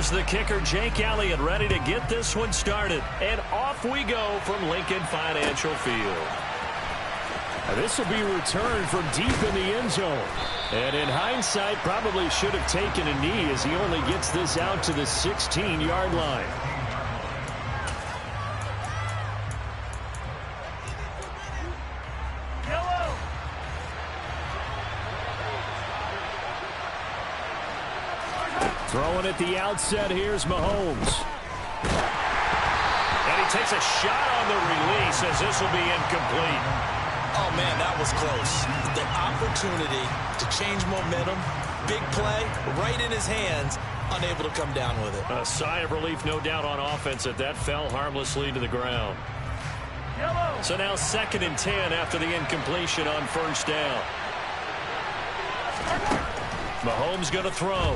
Here's the kicker, Jake Elliott, ready to get this one started. And off we go from Lincoln Financial Field. This will be returned from deep in the end zone. And in hindsight, probably should have taken a knee as he only gets this out to the 16-yard line. Throwing at the outset, here's Mahomes. And he takes a shot on the release as this will be incomplete. Oh, man, that was close. The opportunity to change momentum, big play, right in his hands, unable to come down with it. A sigh of relief, no doubt, on offense that fell harmlessly to the ground. So now 2nd and 10 after the incompletion on first down. Mahomes going to throw.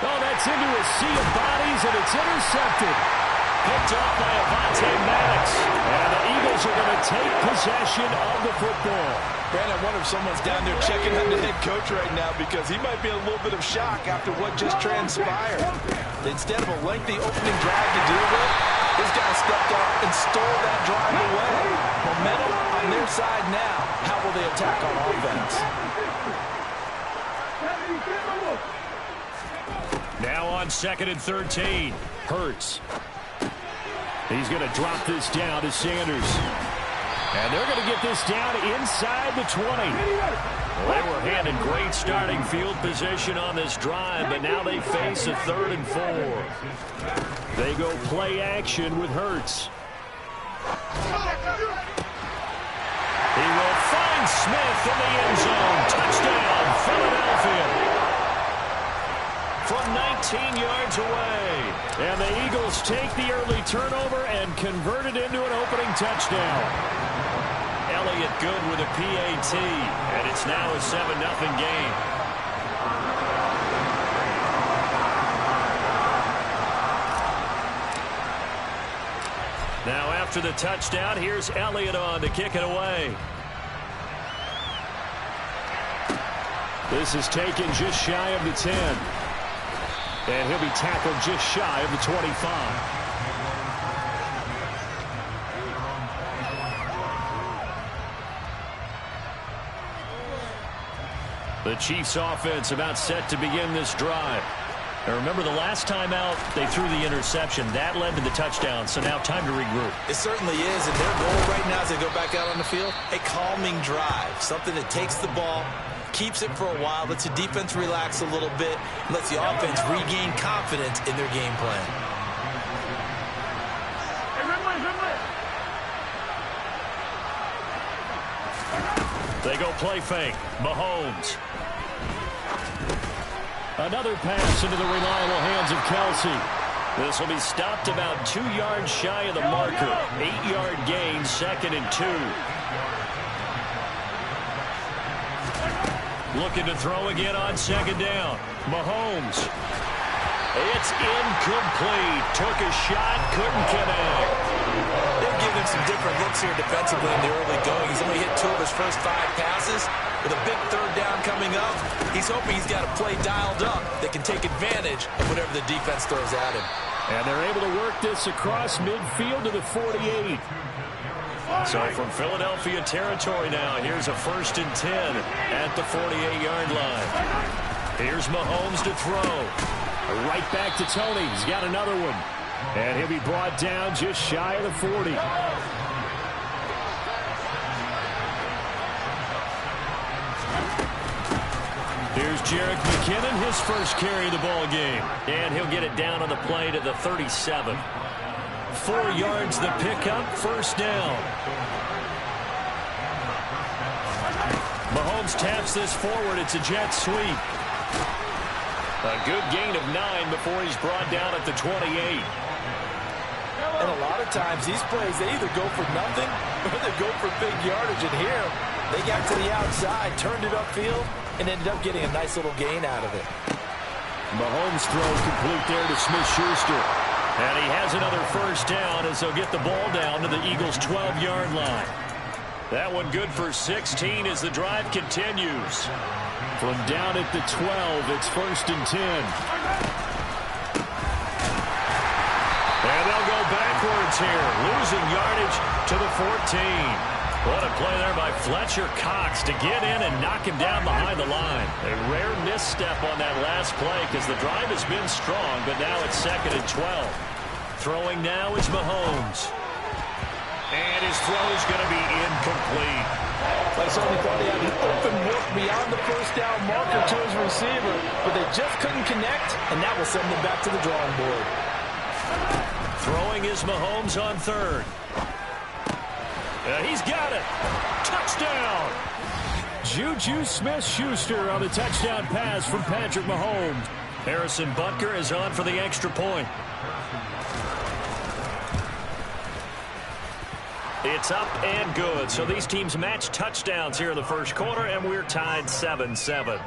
Oh, that's into a sea of bodies, and it's intercepted. Picked off by Avonte Maddox. And the Eagles are going to take possession of the football. Brandon, I wonder if someone's down there checking on the head coach right now because he might be in a little bit of shock after what just transpired. Instead of a lengthy opening drive to deal with, this guy stepped up and stole that drive away. Momentum on their side now. How will they attack on offense? Now on 2nd and 13. Hurts. He's going to drop this down to Sanders. And they're going to get this down inside the 20. Well, they were handed great starting field position on this drive, but now they face a 3rd and 4. They go play action with Hurts. He will find Smith in the end zone. Touchdown, Philadelphia. From 19 yards away. And the Eagles take the early turnover and convert it into an opening touchdown. Elliott good with a PAT. And it's now a 7-0 game. Now after the touchdown, here's Elliott on to kick it away. This is taken just shy of the 10. And he'll be tackled just shy of the 25. The Chiefs offense about set to begin this drive. And remember, the last time out, they threw the interception. That led to the touchdown, so now time to regroup. It certainly is, and their goal right now as they go back out on the field, a calming drive, something that takes the ball, keeps it for a while, lets the defense relax a little bit, lets the offense regain confidence in their game plan. They go play fake. Mahomes. Another pass into the reliable hands of Kelsey. This will be stopped about 2 yards shy of the marker. 8-yard gain, 2nd and 2. Looking to throw again on 2nd down. Mahomes. It's incomplete. Took a shot, couldn't connect. They're giving him some different looks here defensively in the early going. He's only hit 2 of his first 5 passes. With a big 3rd down coming up, he's hoping he's got a play dialed up that can take advantage of whatever the defense throws at him. And they're able to work this across midfield to the 48. So from Philadelphia territory now, here's a 1st and 10 at the 48-yard line. Here's Mahomes to throw. Right back to Tony. He's got another one. And he'll be brought down just shy of the 40. Here's Jerick McKinnon, his first carry of the ball game. And he'll get it down on the play to the 37. 4 yards the pickup, 1st down. Mahomes taps this forward. It's a jet sweep. A good gain of 9 before he's brought down at the 28. And a lot of times these plays, they either go for nothing or they go for big yardage. And here, they got to the outside, turned it upfield, and ended up getting a nice little gain out of it. Mahomes throw complete there to Smith-Schuster. And he has another 1st down as they'll get the ball down to the Eagles' 12-yard line. That one good for 16 as the drive continues. From down at the 12, it's 1st and 10. here, losing yardage to the 14. What a play there by Fletcher Cox to get in and knock him down behind the line. A rare misstep on that last play because the drive has been strong, but now it's 2nd and 12. Throwing now is Mahomes. And his throw is going to be incomplete. I certainly thought he had an open look beyond the first down marker to his receiver, but they just couldn't connect, and that will send them back to the drawing board. Throwing is Mahomes on 3rd. He's got it. Touchdown. Juju Smith-Schuster on the touchdown pass from Patrick Mahomes. Harrison Butker is on for the extra point. It's up and good. So these teams match touchdowns here in the first quarter, and we're tied 7-7.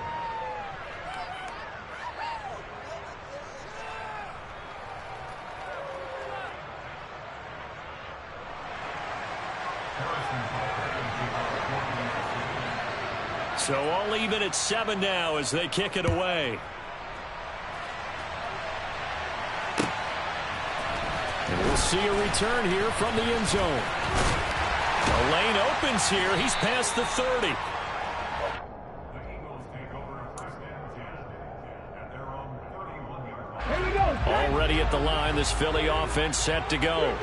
So all even at 7 now as they kick it away. And we'll see a return here from the end zone. The lane opens here. He's past the 30. Already at the line, this Philly offense set to go.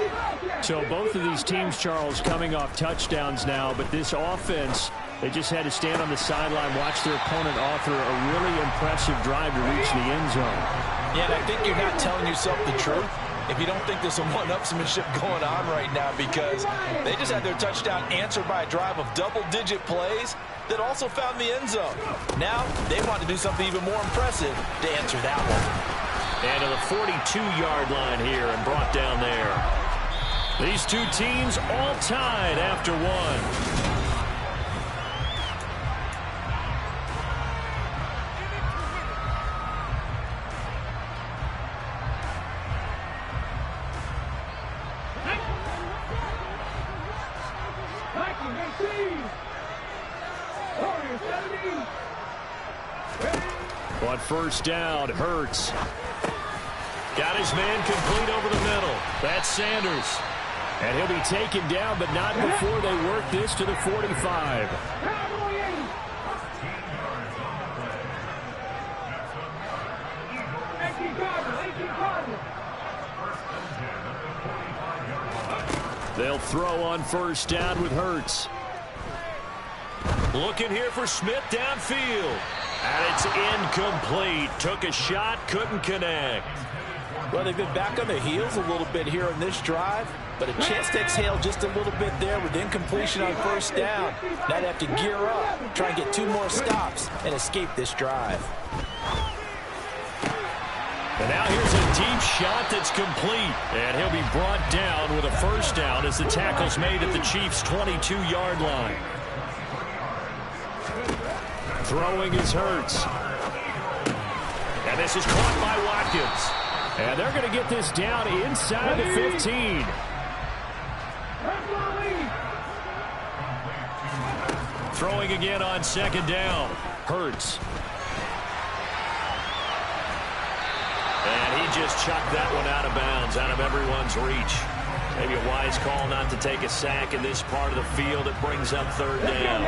So both of these teams, Charles, coming off touchdowns now, but this offense, they just had to stand on the sideline, watch their opponent author a really impressive drive to reach the end zone. Yeah, and I think you're not telling yourself the truth if you don't think there's some one-upsmanship going on right now, because they just had their touchdown answered by a drive of double-digit plays that also found the end zone. Now they want to do something even more impressive to answer that one. And to the 42-yard line here and brought down there. These two teams all tied after one. On first down, Hurts. Got his man complete over the middle. That's Sanders. And he'll be taken down, but not before they work this to the 45. They'll throw on first down with Hurts. Looking here for Smith downfield. And it's incomplete. Took a shot, couldn't connect. Well, they've been back on their heels a little bit here on this drive, but a chance to exhale just a little bit there with incompletion on first down. Now they have to gear up, try and get 2 more stops, and escape this drive. And now here's a deep shot that's complete. And he'll be brought down with a first down as the tackle's made at the Chiefs' 22-yard line. Throwing is Hurts. And this is caught by Watkins. And they're going to get this down inside the 15. Throwing again on second down. Hurts. And he just chucked that one out of bounds, out of everyone's reach. Maybe a wise call not to take a sack in this part of the field. It brings up third down.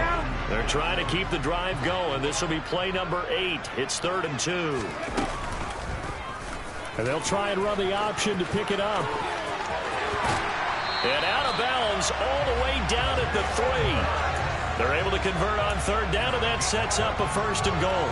They're trying to keep the drive going. This will be play number 8. It's 3rd and 2. And they'll try and run the option to pick it up. And out of bounds all the way down at the 3. They're able to convert on third down, and that sets up a 1st and goal.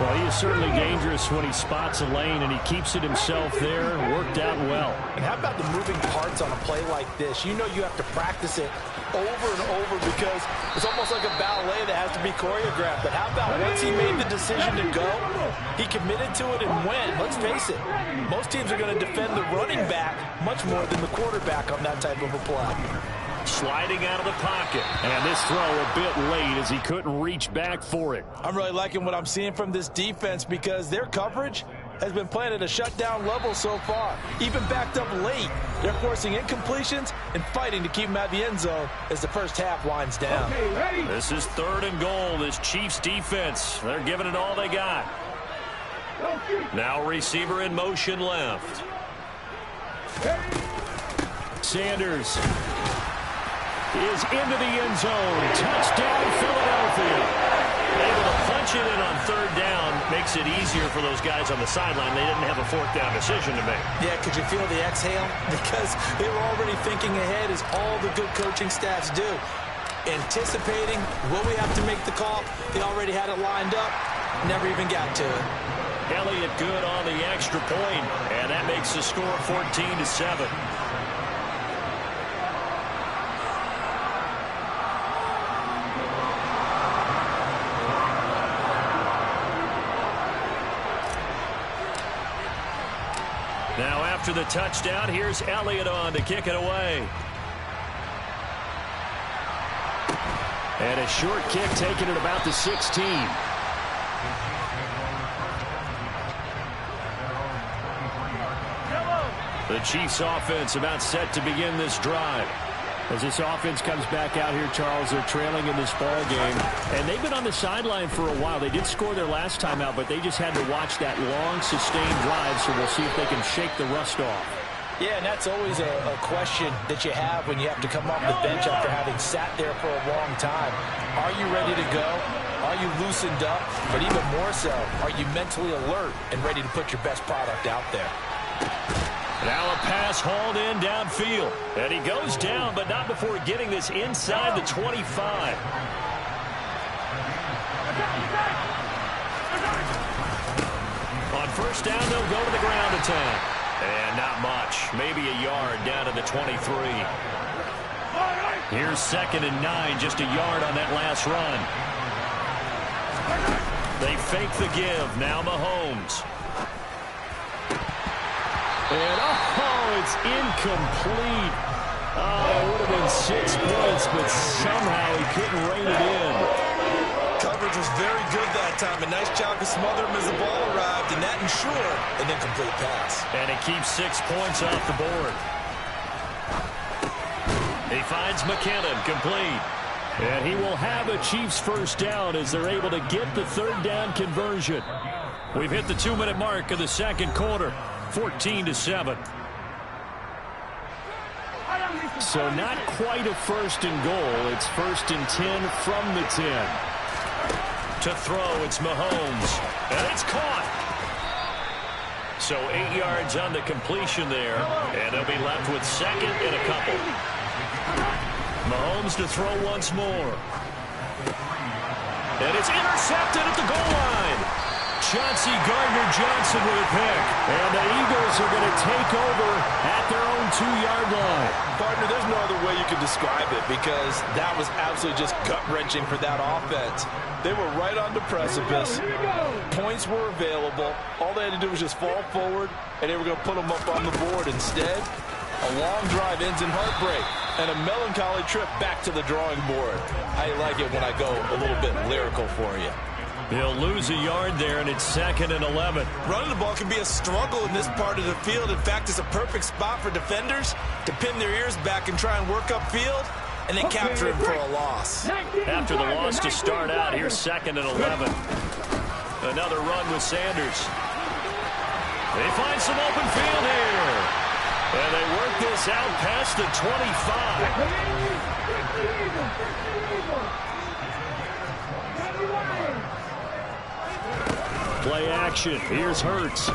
Well, he is certainly dangerous when he spots a lane, and he keeps it himself there. Worked out well. And how about the moving parts on a play like this? You know you have to practice it over and over because it's almost like a ballet that has to be choreographed. But how about once he made the decision to go, he committed to it and went. Let's face it, most teams are going to defend the running back much more than the quarterback on that type of a play. Sliding out of the pocket. And this throw a bit late as he couldn't reach back for it. I'm really liking what I'm seeing from this defense because their coverage has been playing at a shutdown level so far. Even backed up late, they're forcing incompletions and fighting to keep them out of the end zone as the first half winds down. This is 3rd and goal. This Chiefs defense, they're giving it all they got. Now receiver in motion left. Sanders is into the end zone. Touchdown, Philadelphia. Able to punch it in on third down makes it easier for those guys on the sideline. They didn't have a fourth down decision to make. Yeah, could you feel the exhale? Because they were already thinking ahead, as all the good coaching staffs do. Anticipating, will we have to make the call? They already had it lined up. Never even got to it. Elliott good on the extra point, and that makes the score 14-7. Now after the touchdown, here's Elliott on to kick it away. And a short kick taken at about the 16. The Chiefs offense about set to begin this drive. As this offense comes back out here, Charles, they're trailing in this ball game. And they've been on the sideline for a while. They did score their last time out, but they just had to watch that long, sustained drive, so we'll see if they can shake the rust off. Yeah, and that's always a question that you have when you have to come off the bench after having sat there for a long time. Are you ready to go? Are you loosened up? But even more so, are you mentally alert and ready to put your best product out there? Now a pass hauled in downfield. And he goes down, but not before getting this inside the 25. On first down, they'll go to the ground attack. And not much. Maybe a yard down to the 23. Here's 2nd and 9, just a yard on that last run. They fake the give. Now Mahomes. And, it's incomplete. It would have been 6 points, but somehow he couldn't rein it in. Coverage was very good that time. A nice job to smother him as the ball arrived, and that ensured an incomplete pass. And it keeps 6 points off the board. He finds McKinnon, complete. And he will have a Chiefs first down as they're able to get the third down conversion. We've hit the 2-minute mark of the second quarter. 14-7. So not quite a first and goal. It's 1st and 10 from the 10. To throw, it's Mahomes. And it's caught. So 8 yards on the completion there. And they'll be left with 2nd and a couple. Mahomes to throw once more. And it's intercepted at the goal line. Chauncey Gardner-Johnson with a pick. And the Eagles are going to take over at their own 2-yard line. Partner, there's no other way you could describe it, because that was absolutely just gut-wrenching for that offense. They were right on the precipice. Points were available. All they had to do was just fall forward, and they were going to put them up on the board. Instead, a long drive ends in heartbreak and a melancholy trip back to the drawing board. I like it when I go a little bit lyrical for you. They'll lose a yard there, and it's 2nd and 11. Running the ball can be a struggle in this part of the field. In fact, it's a perfect spot for defenders to pin their ears back and try and work upfield and then capture him for a loss. After the loss to start out, here's 2nd and 11. Another run with Sanders. They find some open field here. And they work this out past the 25. Play action. Here's Hurts.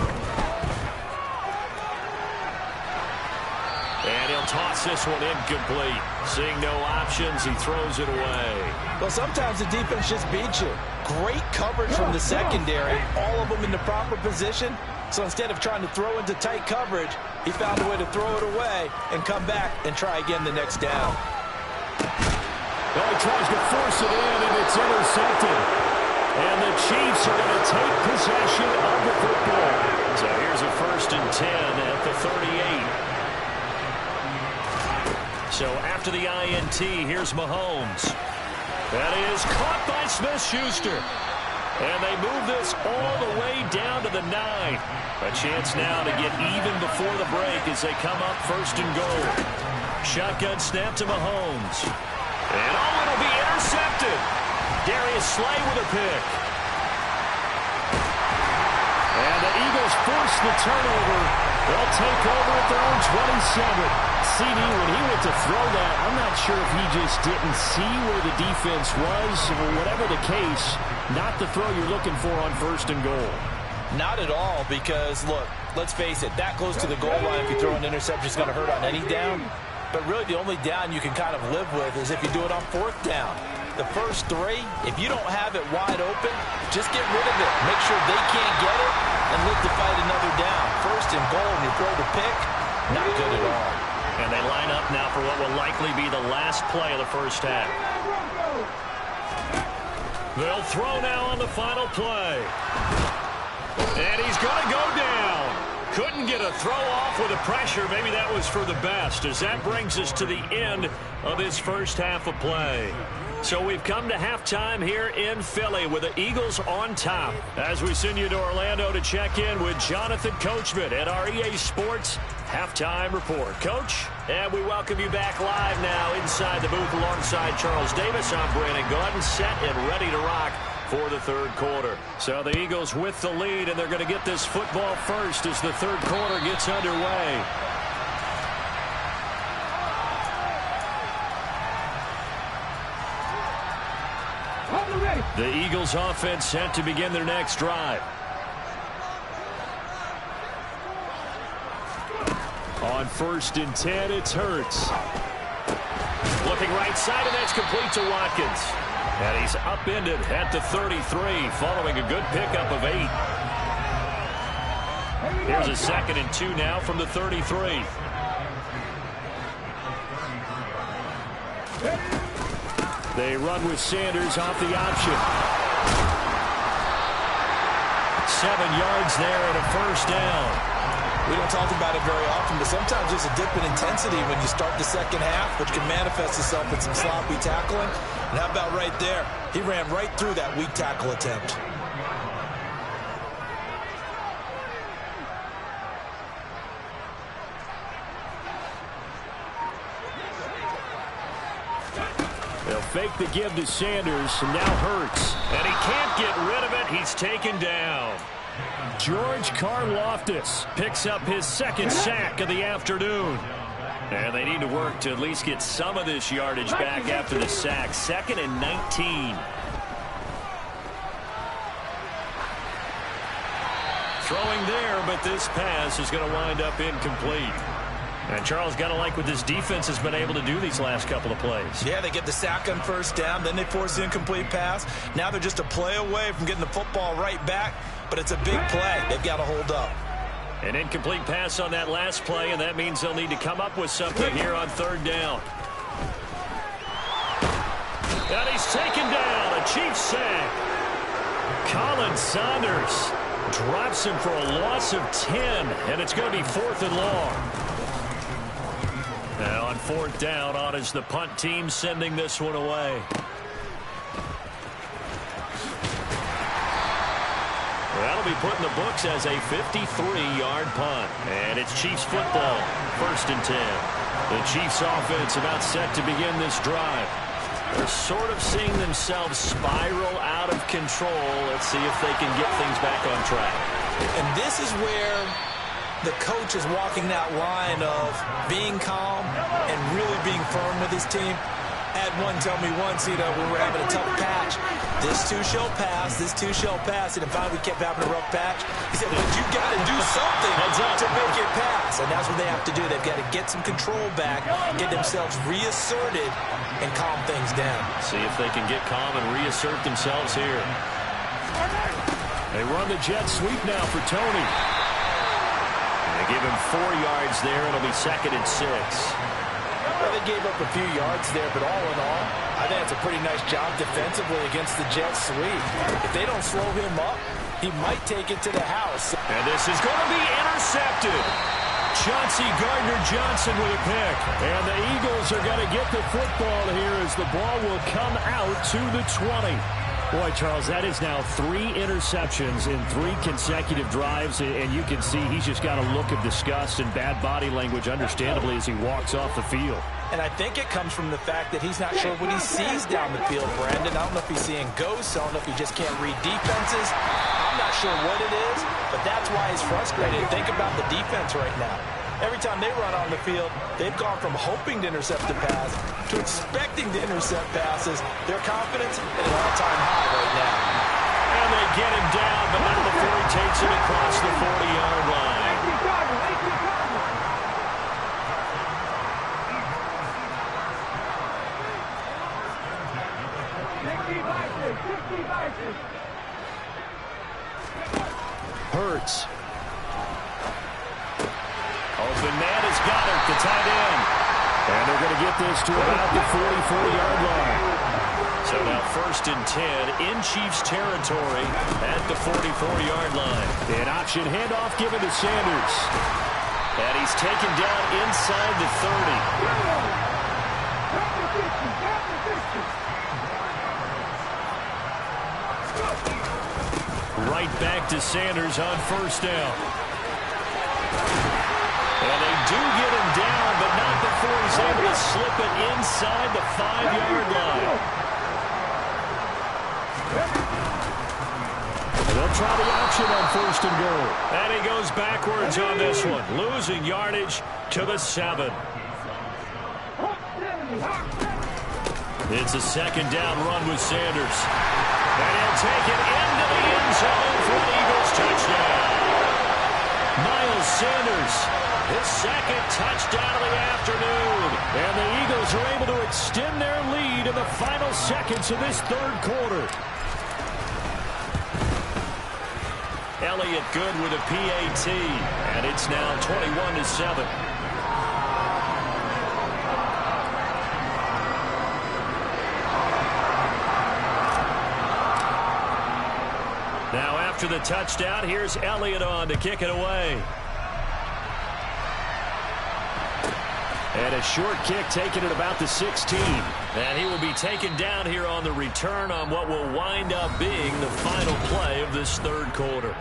And he'll toss this one incomplete. Seeing no options, he throws it away. Well, sometimes the defense just beats you. Great coverage from the secondary. All of them in the proper position. So instead of trying to throw into tight coverage, he found a way to throw it away and come back and try again the next down. Well, he tries to force it in, and it's intercepted. And the Chiefs are going to take possession of the football. So here's a 1st and 10 at the 38. So after the INT, here's Mahomes. That is caught by Smith-Schuster. And they move this all the way down to the 9. A chance now to get even before the break as they come up 1st and goal. Shotgun snap to Mahomes. And it'll be intercepted. Darius Slay with a pick. And the Eagles force the turnover They'll take over at their own 27. CD, when he went to throw that, I'm not sure if he just didn't see where the defense was, or whatever the case, not the throw you're looking for on 1st and goal. Not at all, because, look, let's face it, that close to the goal line, if you throw an interception, is going to hurt on any down. But really, the only down you can kind of live with is if you do it on 4th down. The first 3, if you don't have it wide open, just get rid of it. Make sure they can't get it and live to fight another down. 1st and goal, and you throw the pick, not good at all. And they line up now for what will likely be the last play of the first half. They'll throw now on the final play. And he's going to go down. Couldn't get a throw off with the pressure. Maybe that was for the best, as that brings us to the end of this first half of play. So we've come to halftime here in Philly with the Eagles on top. As we send you to Orlando to check in with Jonathan Coachman at our EA Sports Halftime Report. Coach, and we welcome you back live now inside the booth alongside Charles Davis. I'm Brandon Gaudin, set and ready to rock for the 3rd quarter. So the Eagles with the lead, and they're going to get this football first as the 3rd quarter gets underway. The Eagles offense set to begin their next drive. On 1st and 10, it's Hurts. Looking right side, and that's complete to Watkins. And he's upended at the 33, following a good pickup of 8. Here's a 2nd and 2 now from the 33. They run with Sanders off the option. 7 yards there and a 1st down. We don't talk about it very often, but sometimes there's a dip in intensity when you start the second half, which can manifest itself in some sloppy tackling. And how about right there? He ran right through that weak tackle attempt. They'll fake the give to Sanders, and now Hurts. And he can't get rid of it. He's taken down. George Karlaftis picks up his 2nd sack of the afternoon. And they need to work to at least get some of this yardage back after the sack. 2nd and 19. Throwing there, but this pass is going to wind up incomplete. And Charles, got to like what this defense has been able to do these last couple of plays. Yeah, they get the sack on 1st down, then they force the incomplete pass. Now they're just a play away from getting the football right back, but it's a big play. They've got to hold up. An incomplete pass on that last play, and that means they'll need to come up with something here on 3rd down. And he's taken down, a Chiefs sack. Colin Saunders drops him for a loss of 10, and it's going to be 4th and long. Now on 4th down, on is the punt team sending this one away. That'll be put in the books as a 53-yard punt. And it's Chiefs football, 1st and 10. The Chiefs offense about set to begin this drive. They're sort of seeing themselves spiral out of control. Let's see if they can get things back on track. And this is where the coach is walking that line of being calm and really being firm with his team. Had one tell me once, when we're having a tough patch, this too shall pass, this too shall pass, and if finally we kept having a rough patch, he said, but you got to do something to make it pass, and that's what they have to do. They've got to get some control back, get themselves reasserted, and calm things down. See if they can get calm and reassert themselves here. They run the jet sweep now for Tony. They give him 4 yards there. It'll be 2nd and 6. Well, they gave up a few yards there, but all in all, I think it's a pretty nice job defensively against the jet sweep. If they don't slow him up, he might take it to the house. And this is going to be intercepted. Chauncey Gardner-Johnson with a pick. And the Eagles are going to get the football here as the ball will come out to the 20. Boy, Charles, that is now 3 interceptions in 3 consecutive drives, and you can see he's just got a look of disgust and bad body language, understandably, as he walks off the field. And I think it comes from the fact that he's not sure what he sees down the field, Brandon. I don't know if he's seeing ghosts. I don't know if he just can't read defenses. I'm not sure what it is, but that's why he's frustrated. Think about the defense right now. Every time they run on the field, they've gone from hoping to intercept a pass to expecting to intercept passes. Their confidence at an all-time high right now. And they get him down, but not before he takes it across the 40-yard line. Hurts. Open man is Goddard, the tight end. And they're going to get this to about the 44-yard line. So now 1st and 10 in Chiefs territory at the 44-yard line. An option handoff given to Sanders. And he's taken down inside the 30. Right back to Sanders on 1st down. And they do get him down, but not before he's able to slip it inside the 5-yard line. They'll try the option on 1st and goal. And he goes backwards on this one, losing yardage to the 7. It's a 2nd down run with Sanders. And he'll take it into the end zone for an Eagles touchdown. Miles Sanders, his 2nd touchdown of the afternoon. And the Eagles are able to extend their lead in the final seconds of this 3rd quarter. Elliott good with a PAT, and it's now 21-7. Now after the touchdown, here's Elliott on to kick it away. And a short kick taken at about the 16. And he will be taken down here on the return on what will wind up being the final play of this 3rd quarter.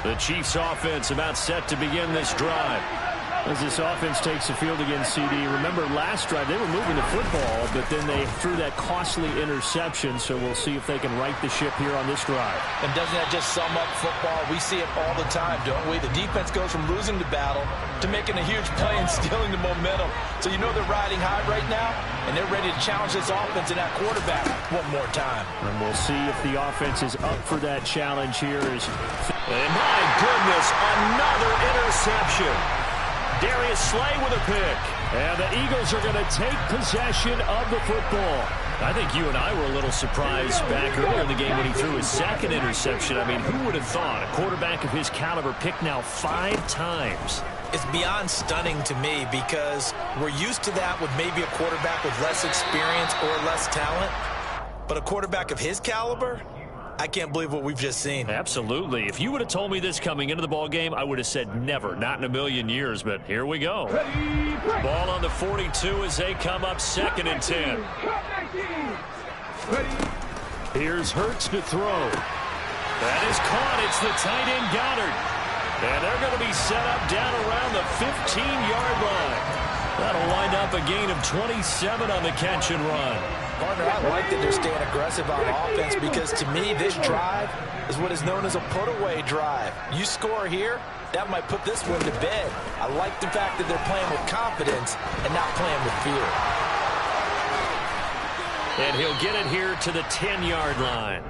The Chiefs offense about set to begin this drive. As this offense takes the field against CD, remember last drive they were moving the football, but then they threw that costly interception, so we'll see if they can right the ship here on this drive. And doesn't that just sum up football? We see it all the time, don't we? The defense goes from losing the battle to making a huge play and stealing the momentum. So you know they're riding high right now, and they're ready to challenge this offense and that quarterback one more time. And we'll see if the offense is up for that challenge here. And my goodness, another interception. Darius Slay with a pick. And the Eagles are going to take possession of the football. I think you and I were a little surprised back earlier in the game when he threw his 2nd interception. I mean, who would have thought a quarterback of his caliber picked now 5 times? It's beyond stunning to me because we're used to that with maybe a quarterback with less experience or less talent. But a quarterback of his caliber, I can't believe what we've just seen. Absolutely. If you would have told me this coming into the ball game, I would have said never, not in a million years, but here we go. Ball on the 42 as they come up 2nd and 10. Here's Hurts to throw. That is caught. It's the tight end Goddard. And they're going to be set up down around the 15-yard line. That'll wind up a gain of 27 on the catch and run. Partner, I like that they're staying aggressive on offense because to me this drive is what is known as a put-away drive. You score here, that might put this one to bed. I like the fact that they're playing with confidence and not playing with fear. And he'll get it here to the 10-yard line.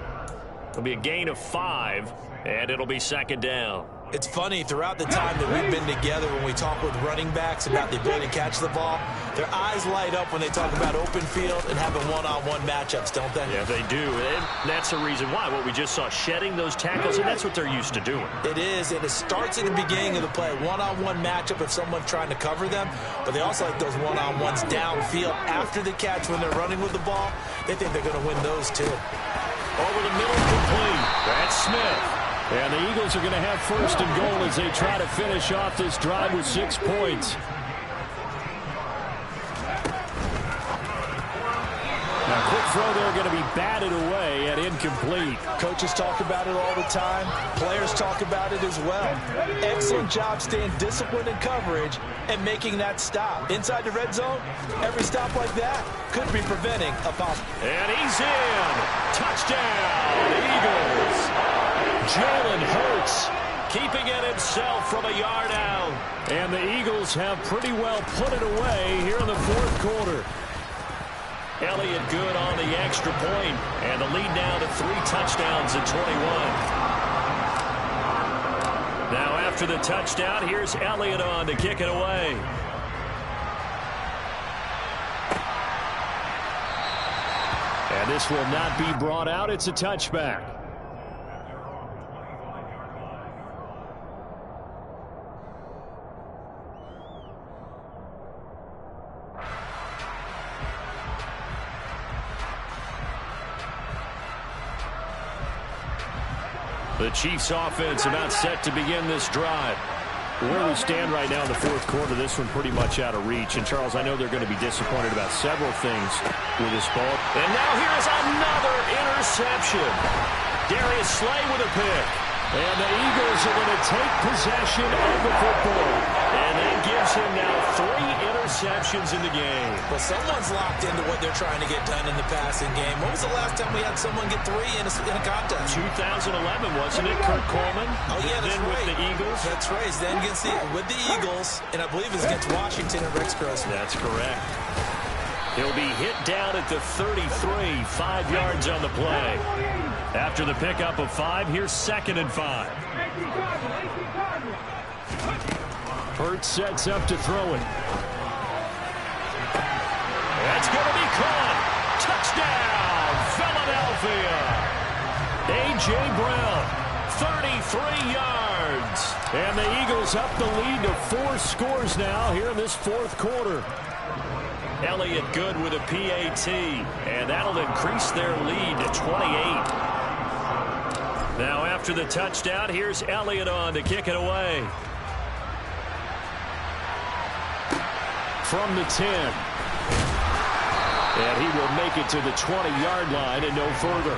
It'll be a gain of 5, and it'll be 2nd down. It's funny, throughout the time that we've been together when we talk with running backs about the ability to catch the ball, their eyes light up when they talk about open field and having one-on-one matchups, don't they? Yeah, they do. And that's the reason why. What we just saw, shedding those tackles, and that's what they're used to doing. It is, and it starts at the beginning of the play. One-on-one matchup if someone's trying to cover them, but they also like those one-on-ones downfield after the catch when they're running with the ball. They think they're going to win those, too. Over the middle, complete. That's Smith. And the Eagles are going to have 1st and goal as they try to finish off this drive with 6 points. Now, quick throw there going to be batted away and incomplete. Coaches talk about it all the time. Players talk about it as well. Excellent job staying disciplined in coverage and making that stop. Inside the red zone, every stop like that could be preventing a possible. And he's in. Touchdown, Eagles. Jalen Hurts keeping it himself from a yard out. And the Eagles have pretty well put it away here in the fourth quarter. Elliott good on the extra point, and the lead now to 3 touchdowns at 21. Now after the touchdown, here's Elliott on to kick it away. And this will not be brought out. It's a touchback. The Chiefs offense about set to begin this drive. Where we stand right now in the fourth quarter, this one pretty much out of reach. And, Charles, I know they're going to be disappointed about several things with this ball. And now here's another interception. Darius Slay with a pick. And the Eagles are going to take possession of the football. And that gives him now 3 interceptions in the game. Well, someone's locked into what they're trying to get done in the passing game. When was the last time we had someone get 3 in a contest? 2011, wasn't it, Kurt Coleman? Oh, yeah, that's then right. With the Eagles. That's right. He's then with the Eagles, and I believe it's against Washington and Rex Grossman. That's correct. He'll be hit down at the 33, 5 yards on the play. After the pickup of 5, here's 2nd and 5. Hurts sets up to throw it. That's going to be caught. Touchdown, Philadelphia. A.J. Brown, 33 yards. And the Eagles up the lead to 4 scores now here in this fourth quarter. Elliott good with a PAT, and that'll increase their lead to 28. Now after the touchdown, here's Elliott on to kick it away. From the 10. And he will make it to the 20-yard line and no further.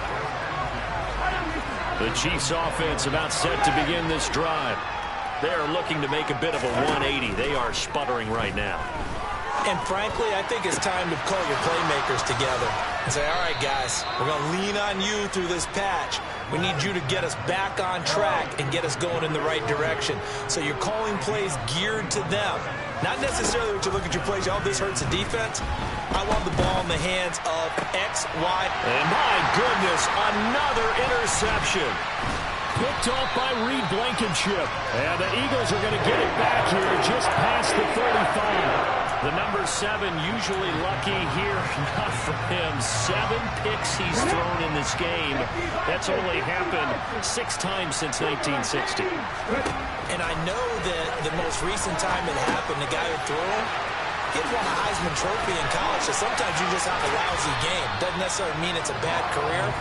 The Chiefs offense about set to begin this drive. They are looking to make a bit of a 180. They are sputtering right now. And frankly, I think it's time to call your playmakers together and say, all right, guys, we're going to lean on you through this patch. We need you to get us back on track and get us going in the right direction. So you're calling plays geared to them. Not necessarily to look at your plays, oh, this hurts the defense. I want the ball in the hands of X, Y. And my goodness, another interception. Picked off by Reed Blankenship. And the Eagles are going to get it back here just past the 35. The number 7 usually lucky here. Not for him. 7 picks he's thrown in this game. That's only happened 6 times since 1960. And I know that the most recent time it happened, the guy who threw him, he won a Heisman Trophy in college. So sometimes you just have a lousy game. Doesn't necessarily mean it's a bad career.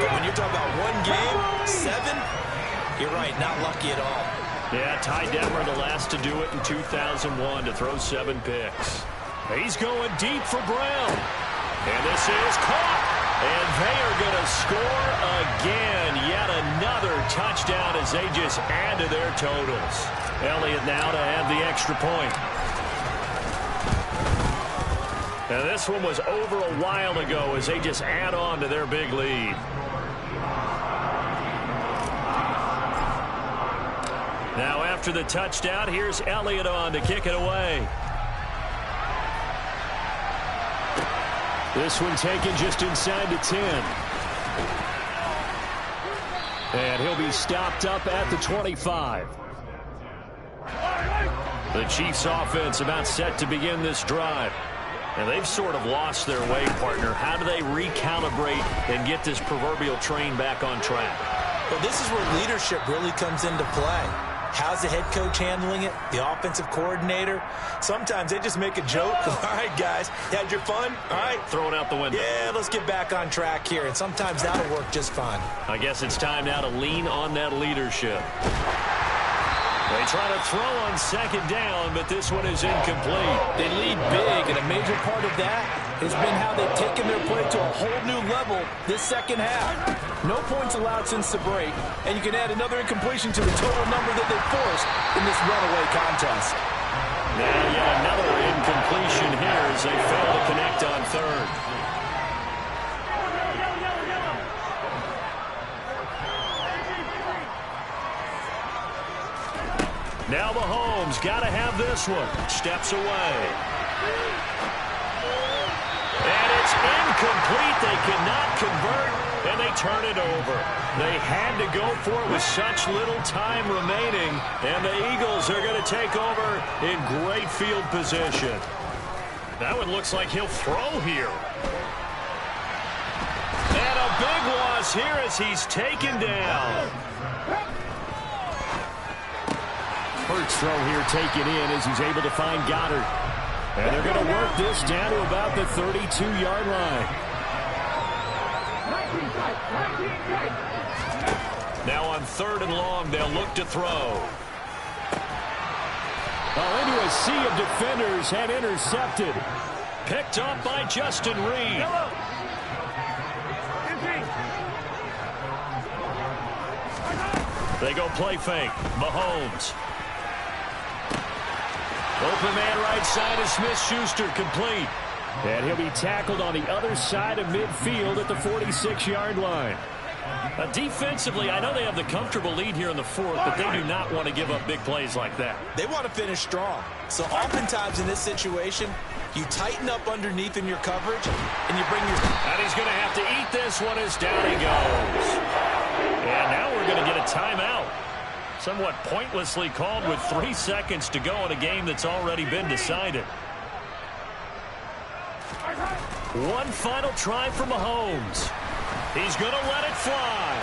But when you're talking about 1 game, 7, you're right, not lucky at all. Yeah, Ty Detmer, the last to do it in 2001, to throw 7 picks. He's going deep for Brown. And this is caught. And they are going to score again. Yet another touchdown as they just add to their totals. Elliott now to add the extra point. Now this one was over a while ago as they just add on to their big lead. Now after the touchdown, here's Elliott on to kick it away. This one taken just inside the 10. And he'll be stopped up at the 25. The Chiefs offense about set to begin this drive. And they've sort of lost their way, partner. How do they recalibrate and get this proverbial train back on track? Well, this is where leadership really comes into play. How's the head coach handling it? The offensive coordinator? Sometimes they just make a joke. All right, guys, you had your fun? All right. Throw it out the window. Yeah, let's get back on track here. And sometimes that'll work just fine. I guess it's time now to lean on that leadership. They try to throw on 2nd down, but this one is incomplete. They lead big, and a major part of that has been how they've taken their play to a whole new level this second half. No points allowed since the break, and you can add another incompletion to the total number that they forced in this runaway contest. Now yet another incompletion here as they fail to connect on third. Now Mahomes got to have this one. Steps away. And it's incomplete. They cannot convert, and they turn it over. They had to go for it with such little time remaining, and the Eagles are going to take over in great field position. That one looks like he'll throw here. And a big loss here as he's taken down. First throw here taken in as he's able to find Goddard. And they're going to work this down to about the 32-yard line. Now on 3rd and long, they'll look to throw. Oh, into a sea of defenders and intercepted. Picked up by Justin Reed. They go play fake. Mahomes. Open man right side of Smith-Schuster, complete. And he'll be tackled on the other side of midfield at the 46-yard line. Defensively, I know they have the comfortable lead here in the 4th, but they do not want to give up big plays like that. They want to finish strong. So oftentimes in this situation, you tighten up underneath in your coverage, and you bring your... And he's going to have to eat this one as down he goes. And now we're going to get a timeout. Somewhat pointlessly called with 3 seconds to go in a game that's already been decided. One final try for Mahomes. He's going to let it fly.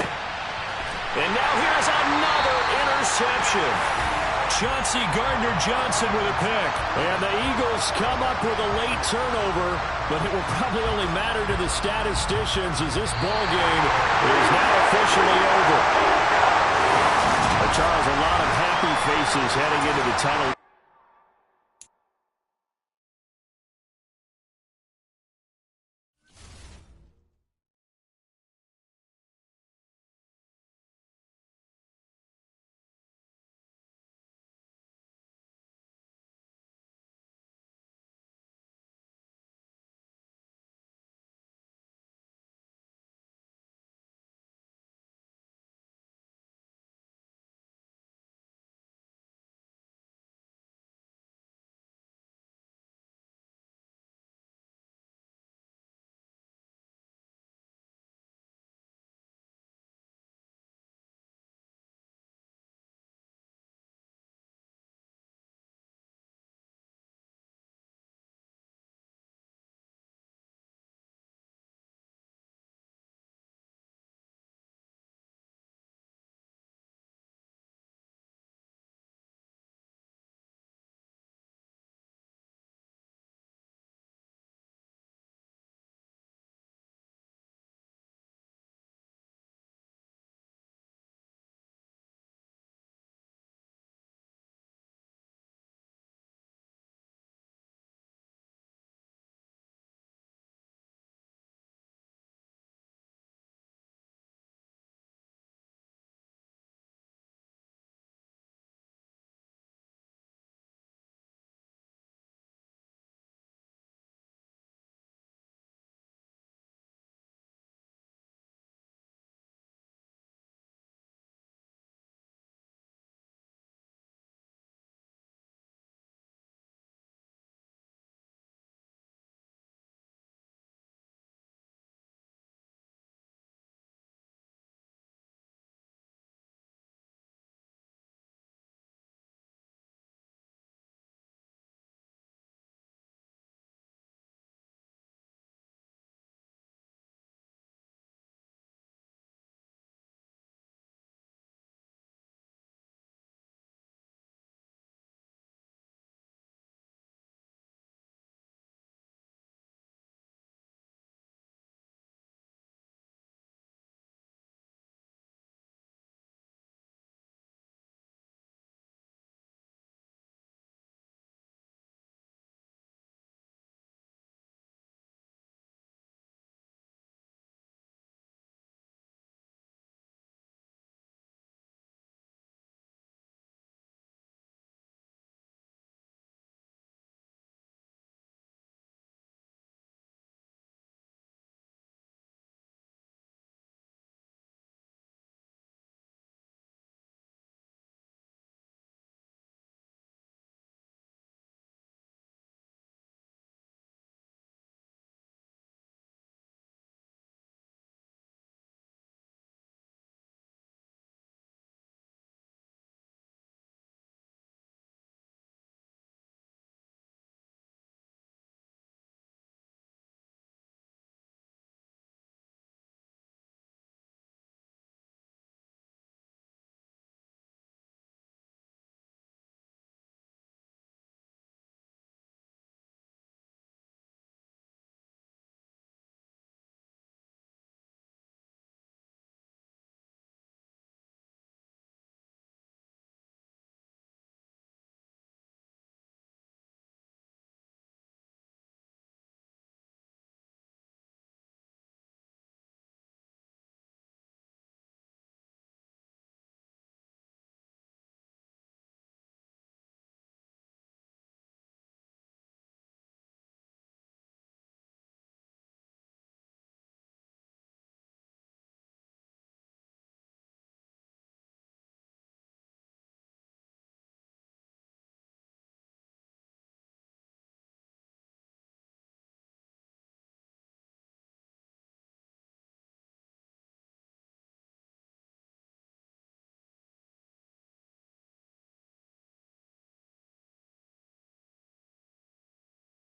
And now here's another interception. Chauncey Gardner-Johnson with a pick. And the Eagles come up with a late turnover, but it will probably only matter to the statisticians as this ball game is now officially over. Charles, a lot of happy faces heading into the tunnel.